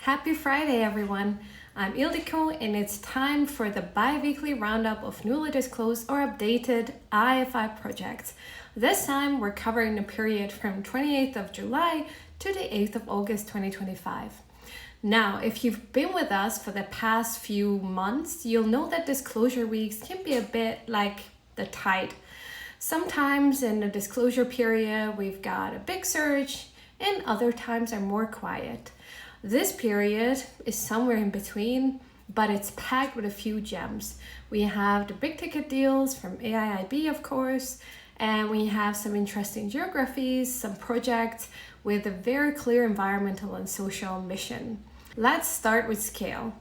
Happy Friday, everyone. I'm Ildiko, and it's time for the bi-weekly roundup of newly disclosed or updated IFI projects. This time, we're covering the period from 28th of July to the 8th of August 2025. Now, if you've been with us for the past few months, you'll know that disclosure weeks can be a bit like the tide. Sometimes in the disclosure period, we've got a big surge, and other times are more quiet. This period is somewhere in between, but it's packed with a few gems. We have the big ticket deals from AIIB, of course, and we have some interesting geographies, some projects with a very clear environmental and social mission. Let's start with scale.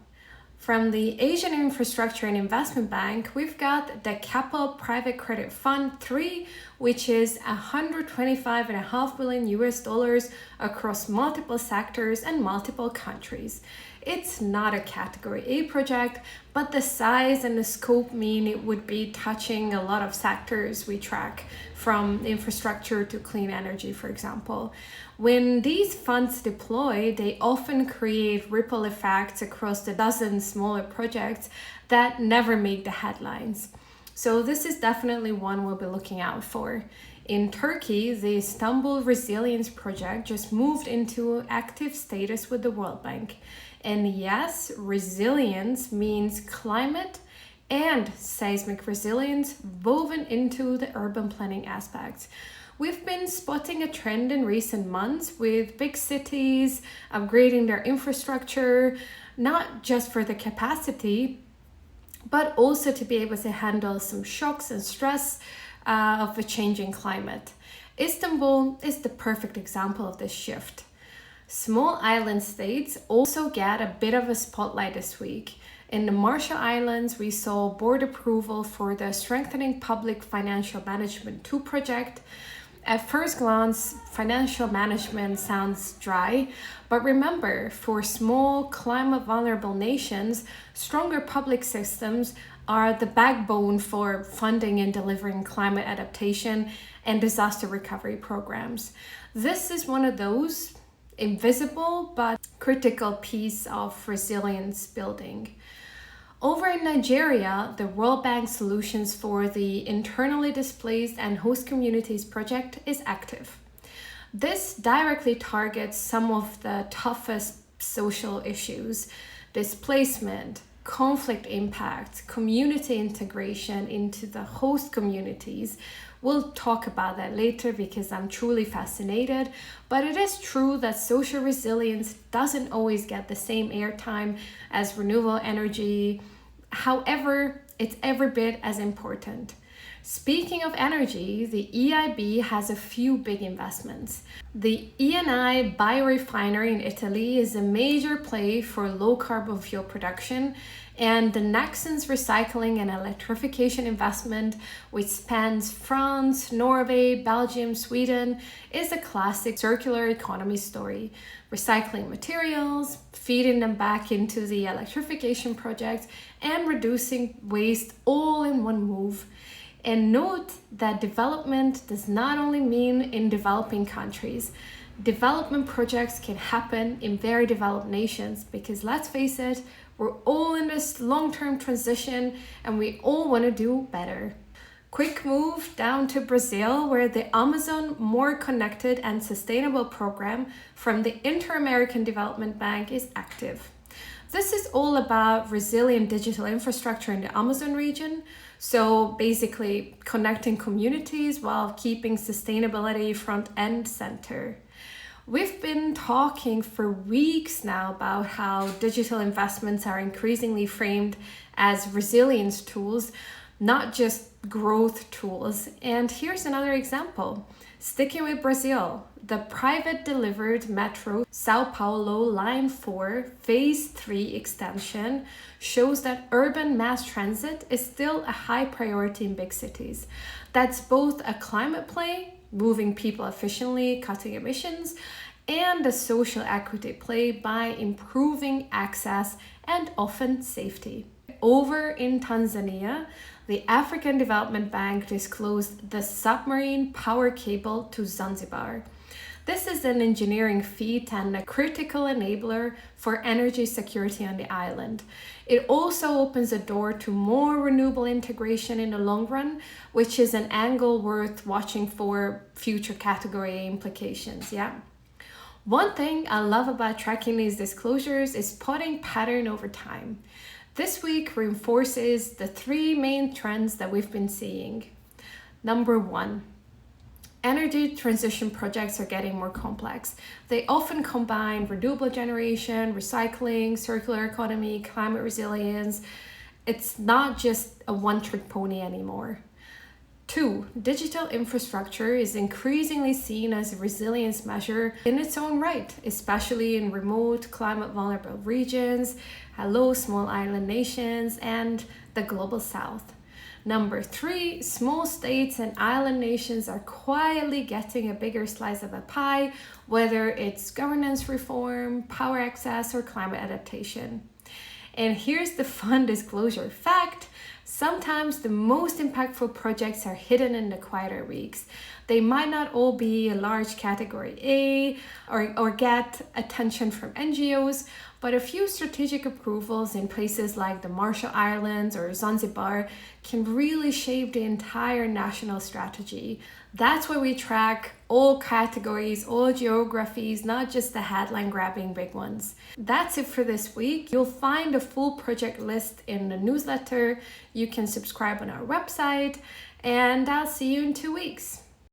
From the Asian Infrastructure and Investment Bank, we've got the Capital Private Credit Fund 3, which is $125.5 billion across multiple sectors and multiple countries. It's not a Category A project, but the size and the scope mean it would be touching a lot of sectors we track, from infrastructure to clean energy, for example. When these funds deploy, they often create ripple effects across the dozen smaller projects that never make the headlines. So this is definitely one we'll be looking out for. In Turkey, the Istanbul Resilience Project just moved into active status with the World Bank. And yes, resilience means climate and seismic resilience woven into the urban planning aspects. We've been spotting a trend in recent months with big cities upgrading their infrastructure, not just for the capacity, but also to be able to handle some shocks and stress of a changing climate. Istanbul is the perfect example of this shift. Small island states also get a bit of a spotlight this week. In the Marshall Islands, we saw board approval for the Strengthening Public Financial Management 2 project. At first glance, financial management sounds dry, but remember, for small, climate vulnerable nations, stronger public systems are the backbone for funding and delivering climate adaptation and disaster recovery programs. This is one of those invisible but critical piece of resilience building. Over in Nigeria, the World Bank Solutions for the Internally Displaced and Host Communities project is active. This directly targets some of the toughest social issues: displacement, conflict impact, community integration into the host communities. We'll talk about that later because I'm truly fascinated, but it is true that social resilience doesn't always get the same airtime as renewable energy. However, it's every bit as important. Speaking of energy, the EIB has a few big investments. The Eni biorefinery in Italy is a major play for low carbon fuel production, and the Nexans recycling and electrification investment, which spans France, Norway, Belgium, Sweden, is a classic circular economy story. Recycling materials, feeding them back into the electrification project, and reducing waste all in one move. And note that development does not only mean in developing countries. Development projects can happen in very developed nations because, let's face it, we're all in this long-term transition and we all want to do better. Quick move down to Brazil, where the Amazon More Connected and Sustainable program from the Inter-American Development Bank is active. This is all about resilient digital infrastructure in the Amazon region. So basically connecting communities while keeping sustainability front and center. We've been talking for weeks now about how digital investments are increasingly framed as resilience tools, not just growth tools. And here's another example. Sticking with Brazil, the private delivered Metro Sao Paulo Line 4 Phase 3 extension shows that urban mass transit is still a high priority in big cities. That's both a climate play, moving people efficiently, cutting emissions, and a social equity play by improving access and often safety. Over in Tanzania, the African Development Bank disclosed the submarine power cable to Zanzibar. This is an engineering feat and a critical enabler for energy security on the island. It also opens the door to more renewable integration in the long run, which is an angle worth watching for future category implications. One thing I love about tracking these disclosures is spotting pattern over time. This week reinforces the three main trends that we've been seeing. Number one, energy transition projects are getting more complex. They often combine renewable generation, recycling, circular economy, climate resilience. It's not just a one-trick pony anymore. Two, digital infrastructure is increasingly seen as a resilience measure in its own right, especially in remote, climate vulnerable regions, hello small island nations, and the global south. Number three, small states and island nations are quietly getting a bigger slice of a pie, whether it's governance reform, power access, or climate adaptation. And here's the fun disclosure fact. Sometimes the most impactful projects are hidden in the quieter weeks. They might not all be a large category A or get attention from NGOs, but a few strategic approvals in places like the Marshall Islands or Zanzibar can really shape the entire national strategy. That's why we track all categories, all geographies, not just the headline grabbing big ones. That's it for this week. You'll find a full project list in the newsletter. You can subscribe on our website, and I'll see you in 2 weeks.